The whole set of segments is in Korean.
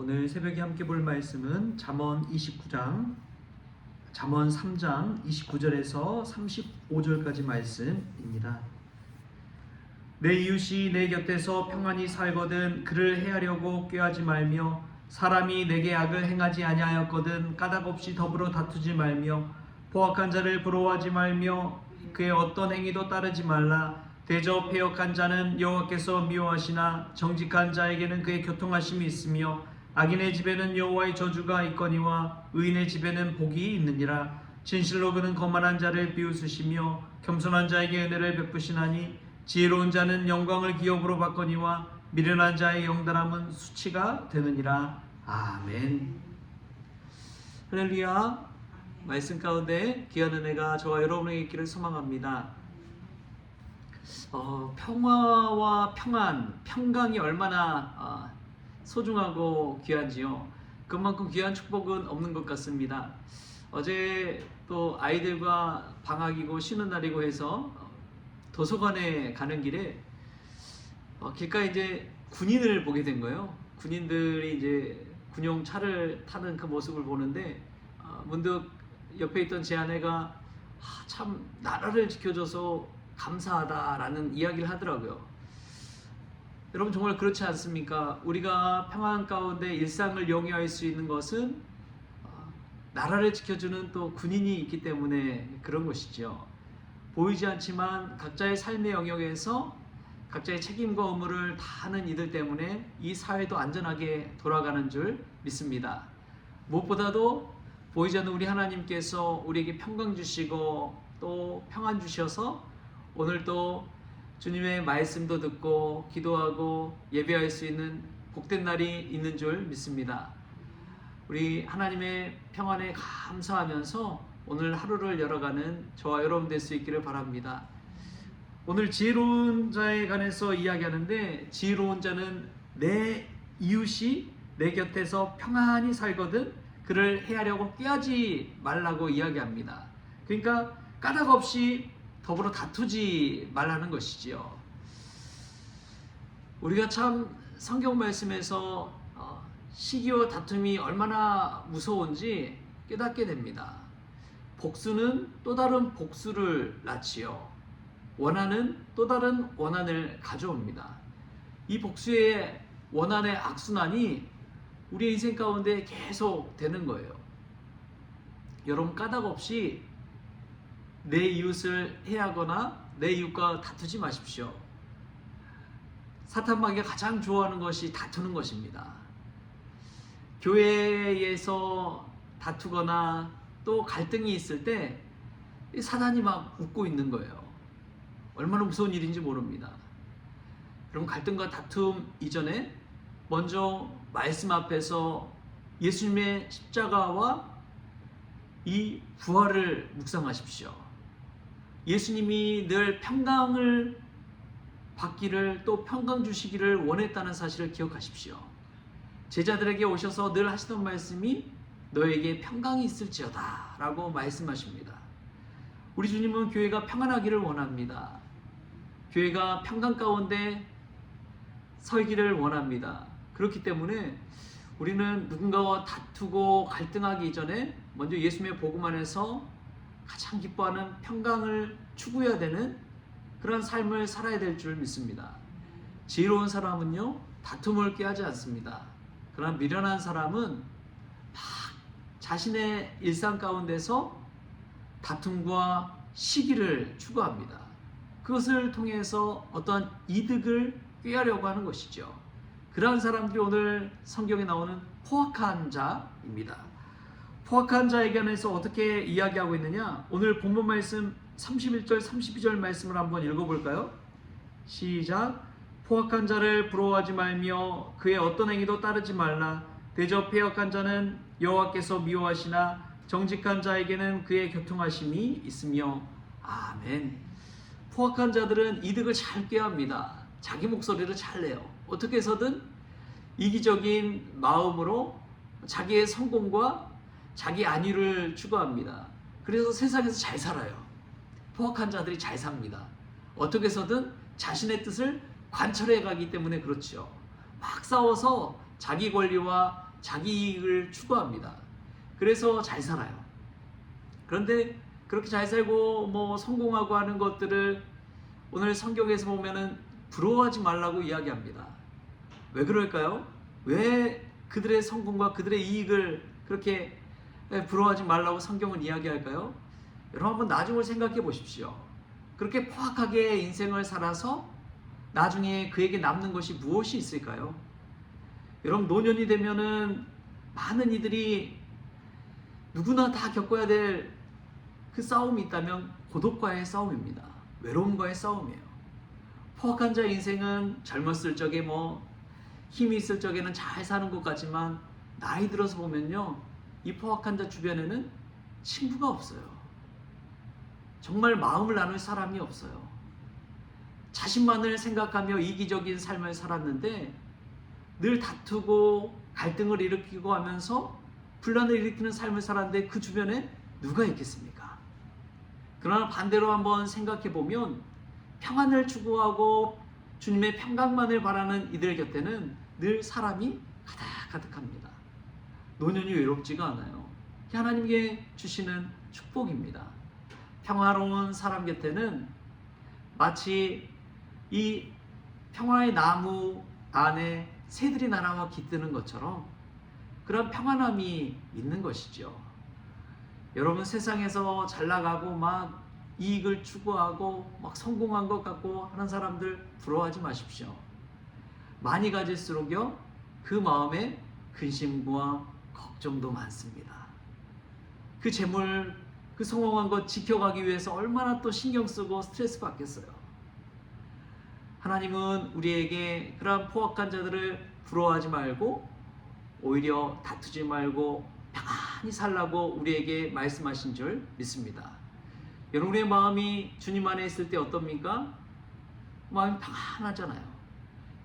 오늘 새벽에 함께 볼 말씀은 잠언 3장 29절에서 35절까지 말씀입니다. 내 이웃이 내 곁에서 평안히 살거든 그를 해하려고 꾀하지 말며 사람이 내게 악을 행하지 아니하였거든 까닭없이 더불어 다투지 말며 포악한 자를 부러워하지 말며 그의 어떤 행위도 따르지 말라. 대저 패역한 자는 여호와께서 미워하시나 정직한 자에게는 그의 교통하심이 있으며 악인의 집에는 여호와의 저주가 있거니와 의인의 집에는 복이 있느니라. 진실로 그는 거만한 자를 비웃으시며 겸손한 자에게 은혜를 베푸시나니 지혜로운 자는 영광을 기업으로 받거니와 미련한 자의 영달함은 수치가 되느니라. 아멘. 할렐루야. 말씀 가운데 귀한 은혜가 저와 여러분에게 있기를 소망합니다. 평화와 평안, 평강이 얼마나 소중하고 귀한지요. 그만큼 귀한 축복은 없는 것 같습니다. 어제 또 아이들과 방학이고 쉬는 날이고 해서 도서관에 가는 길에 길가에 이제 군인을 보게 된 거예요. 군인들이 이제 군용 차를 타는 그 모습을 보는데 문득 옆에 있던 제 아내가 참 나라를 지켜줘서 감사하다라는 이야기를 하더라고요. 여러분 정말 그렇지 않습니까? 우리가 평안 가운데 일상을 영위할 수 있는 것은 나라를 지켜주는 또 군인이 있기 때문에 그런 것이죠. 보이지 않지만 각자의 삶의 영역에서 각자의 책임과 의무를 다하는 이들 때문에 이 사회도 안전하게 돌아가는 줄 믿습니다. 무엇보다도 보이지 않는 우리 하나님께서 우리에게 평강 주시고 또 평안 주셔서 오늘 또 주님의 말씀도 듣고 기도하고 예배할 수 있는 복된 날이 있는 줄 믿습니다. 우리 하나님의 평안에 감사하면서 오늘 하루를 열어가는 저와 여러분 될 수 있기를 바랍니다. 오늘 지혜로운 자에 관해서 이야기하는데 지혜로운 자는 내 이웃이 내 곁에서 평안히 살거든 그를 해하려고 꾀하지 말라고 이야기합니다. 그러니까 까닭 없이 더불어 다투지 말라는 것이지요. 우리가 참 성경 말씀에서 시기와 다툼이 얼마나 무서운지 깨닫게 됩니다. 복수는 또 다른 복수를 낳지요. 원한은 또 다른 원한을 가져옵니다. 이 복수의 원한의 악순환이 우리의 인생 가운데 계속 되는 거예요. 여러분 까닭 없이 내 이웃을 해하거나 내 이웃과 다투지 마십시오. 사탄마귀가 가장 좋아하는 것이 다투는 것입니다. 교회에서 다투거나 또 갈등이 있을 때 사탄이 막 웃고 있는 거예요. 얼마나 무서운 일인지 모릅니다. 여러분 갈등과 다툼 이전에 먼저 말씀 앞에서 예수님의 십자가와 이 부활을 묵상하십시오. 예수님이 늘 평강을 받기를 또 평강 주시기를 원했다는 사실을 기억하십시오. 제자들에게 오셔서 늘 하시던 말씀이 너에게 평강이 있을지어다 라고 말씀하십니다. 우리 주님은 교회가 평안하기를 원합니다. 교회가 평강 가운데 설기를 원합니다. 그렇기 때문에 우리는 누군가와 다투고 갈등하기 이전에 먼저 예수님의 복음 안에서 가장 기뻐하는 평강을 추구해야 되는 그런 삶을 살아야 될 줄 믿습니다. 지혜로운 사람은요 다툼을 꾀하지 않습니다. 그러나 미련한 사람은 막 자신의 일상 가운데서 다툼과 시기를 추구합니다. 그것을 통해서 어떠한 이득을 꾀하려고 하는 것이죠. 그러한 사람들이 오늘 성경에 나오는 포악한 자입니다. 포악한 자에 관해서 어떻게 이야기하고 있느냐? 오늘 본문 말씀 31절 32절 말씀을 한번 읽어볼까요? 시작. 포악한 자를 부러워하지 말며 그의 어떤 행위도 따르지 말라. 대저 패역한 자는 여호와께서 미워하시나 정직한 자에게는 그의 교통하심이 있으며. 아멘. 포악한 자들은 이득을 잘 꾀합니다. 자기 목소리를 잘 내요. 어떻게 해서든 이기적인 마음으로 자기의 성공과 자기 안위를 추구합니다. 그래서 세상에서 잘 살아요. 포악한 자들이 잘 삽니다. 어떻게 해서든 자신의 뜻을 관철해 가기 때문에 그렇죠. 막 싸워서 자기 권리와 자기 이익을 추구합니다. 그래서 잘 살아요. 그런데 그렇게 잘 살고 뭐 성공하고 하는 것들을 오늘 성경에서 보면은 부러워하지 말라고 이야기합니다. 왜 그럴까요? 왜 그들의 성공과 그들의 이익을 그렇게 부러워하지 말라고 성경은 이야기할까요? 여러분 한번 나중을 생각해 보십시오. 그렇게 포악하게 인생을 살아서 나중에 그에게 남는 것이 무엇이 있을까요? 여러분 노년이 되면은 많은 이들이 누구나 다 겪어야 될 그 싸움이 있다면 고독과의 싸움입니다. 외로움과의 싸움이에요. 포악한 자의 인생은 젊었을 적에 뭐 힘이 있을 적에는 잘 사는 것 같지만 나이 들어서 보면요, 이 포악한 자 주변에는 친구가 없어요. 정말 마음을 나눌 사람이 없어요. 자신만을 생각하며 이기적인 삶을 살았는데 늘 다투고 갈등을 일으키고 하면서 분란을 일으키는 삶을 살았는데 그 주변에 누가 있겠습니까? 그러나 반대로 한번 생각해 보면 평안을 추구하고 주님의 평강만을 바라는 이들 곁에는 늘 사람이 가득합니다. 노년이 외롭지가 않아요. 하나님께 주시는 축복입니다. 평화로운 사람 곁에는 마치 이 평화의 나무 안에 새들이 날아와 깃드는 것처럼 그런 평안함이 있는 것이죠. 여러분 세상에서 잘 나가고 막 이익을 추구하고 막 성공한 것 같고 하는 사람들 부러워하지 마십시오. 많이 가질수록요 그 마음에 근심과 걱정도 많습니다. 그 재물, 그 성공한 것 지켜가기 위해서 얼마나 또 신경 쓰고 스트레스 받겠어요. 하나님은 우리에게 그러한 포악한 자들을 부러워하지 말고 오히려 다투지 말고 평안히 살라고 우리에게 말씀하신 줄 믿습니다. 여러분의 마음이 주님 안에 있을 때 어떻습니까? 마음이 평안하잖아요.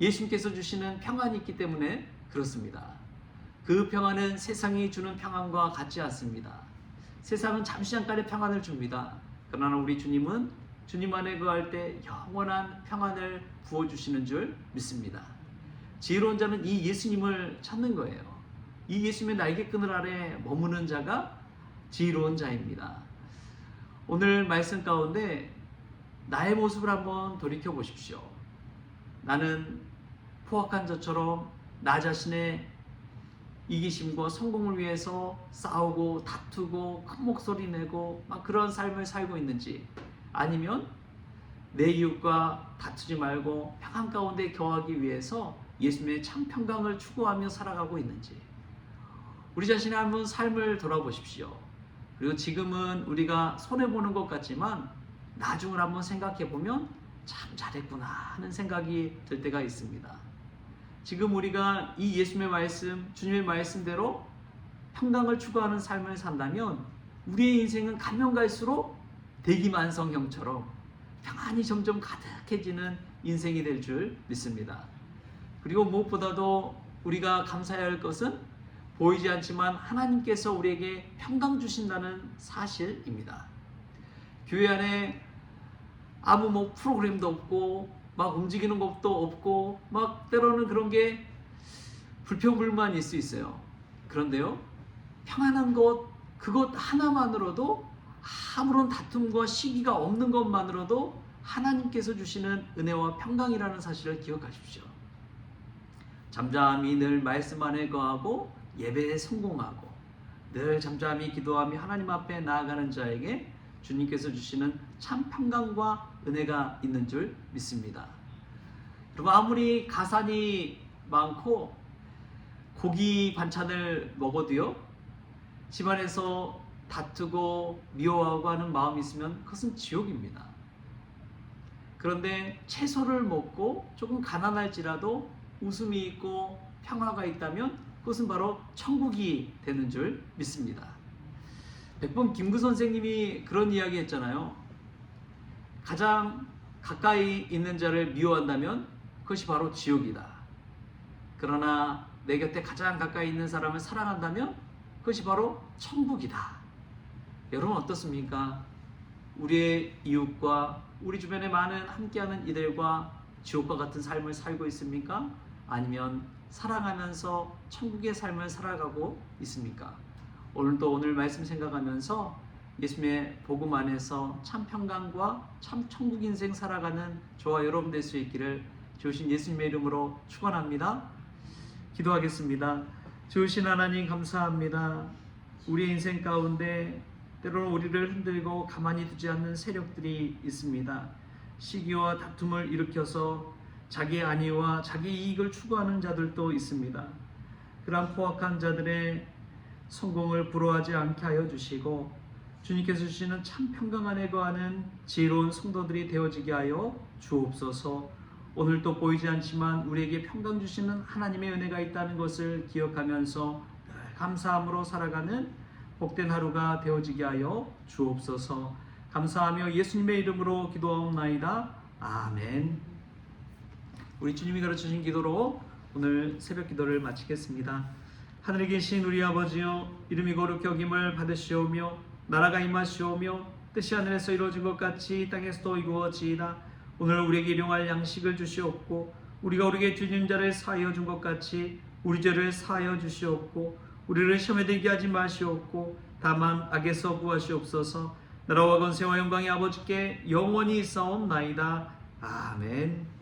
예수님께서 주시는 평안이 있기 때문에 그렇습니다. 그 평안은 세상이 주는 평안과 같지 않습니다. 세상은 잠시 잠깐의 평안을 줍니다. 그러나 우리 주님은 주님 안에 거할 때 영원한 평안을 부어주시는 줄 믿습니다. 지혜로운 자는 이 예수님을 찾는 거예요. 이 예수님의 날개끈을 아래 머무는 자가 지혜로운 자입니다. 오늘 말씀 가운데 나의 모습을 한번 돌이켜 보십시오. 나는 포악한 자처럼 나 자신의 이기심과 성공을 위해서 싸우고 다투고 큰 목소리 내고 막 그런 삶을 살고 있는지, 아니면 내 이웃과 다투지 말고 평안 가운데 거하기 위해서 예수님의 참 평강을 추구하며 살아가고 있는지, 우리 자신의 한번 삶을 돌아보십시오. 그리고 지금은 우리가 손해보는 것 같지만 나중을 한번 생각해 보면 참 잘했구나 하는 생각이 들 때가 있습니다. 지금 우리가 이 예수님의 말씀, 주님의 말씀대로 평강을 추구하는 삶을 산다면 우리의 인생은 가면 갈수록 대기만성형처럼 평안이 점점 가득해지는 인생이 될 줄 믿습니다. 그리고 무엇보다도 우리가 감사해야 할 것은 보이지 않지만 하나님께서 우리에게 평강 주신다는 사실입니다. 교회 안에 아무 뭐 프로그램도 없고 막 움직이는 것도 없고 막 때로는 그런 게 불평불만일 수 있어요. 그런데요, 평안한 것, 그것 하나만으로도, 아무런 다툼과 시기가 없는 것만으로도 하나님께서 주시는 은혜와 평강이라는 사실을 기억하십시오. 잠잠히 늘 말씀 안에 거하고 예배에 성공하고 늘 잠잠히 기도하며 하나님 앞에 나아가는 자에게 주님께서 주시는 참 평강과 은혜가 있는 줄 믿습니다. 여러분, 아무리 가산이 많고 고기 반찬을 먹어도요, 집안에서 다투고 미워하고 하는 마음이 있으면 그것은 지옥입니다. 그런데 채소를 먹고 조금 가난할지라도 웃음이 있고 평화가 있다면 그것은 바로 천국이 되는 줄 믿습니다. 백범 김구 선생님이 그런 이야기 했잖아요. 가장 가까이 있는 자를 미워한다면 그것이 바로 지옥이다. 그러나 내 곁에 가장 가까이 있는 사람을 사랑한다면 그것이 바로 천국이다. 여러분 어떻습니까? 우리의 이웃과 우리 주변에 많은 함께하는 이들과 지옥과 같은 삶을 살고 있습니까? 아니면 사랑하면서 천국의 삶을 살아가고 있습니까? 오늘도 오늘 말씀 생각하면서 예수님의 복음 안에서 참 평강과 참 천국 인생 살아가는 저와 여러분 될 수 있기를 주신 예수님의 이름으로 축원합니다. 기도하겠습니다. 주신 하나님 감사합니다. 우리 인생 가운데 때로는 우리를 흔들고 가만히 두지 않는 세력들이 있습니다. 시기와 다툼을 일으켜서 자기의 안위와 자기 이익을 추구하는 자들도 있습니다. 그러한 포악한 자들의 성공을 부러워하지 않게 하여 주시고 주님께서 주시는 참 평강 안에 거하는 지혜로운 성도들이 되어지게 하여 주옵소서. 오늘도 보이지 않지만 우리에게 평강 주시는 하나님의 은혜가 있다는 것을 기억하면서 감사함으로 살아가는 복된 하루가 되어지게 하여 주옵소서. 감사하며 예수님의 이름으로 기도하옵나이다. 아멘. 우리 주님이 가르쳐주신 기도로 오늘 새벽 기도를 마치겠습니다. 하늘에 계신 우리 아버지여, 이름이 거룩히 여김을 받으시오며 나라가 임하시오며 뜻이 하늘에서 이루어진 것 같이 땅에서도 이루어지이다. 오늘 우리에게 일용할 양식을 주시옵고 우리가 우리에게 주는 자를 사하여 준 것 같이 우리 죄를 사하여 주시옵고 우리를 시험에 들게 하지 마시옵고 다만 악에서 구하시옵소서. 나라와 권세와 영광이 아버지께 영원히 있사옵나이다. 아멘.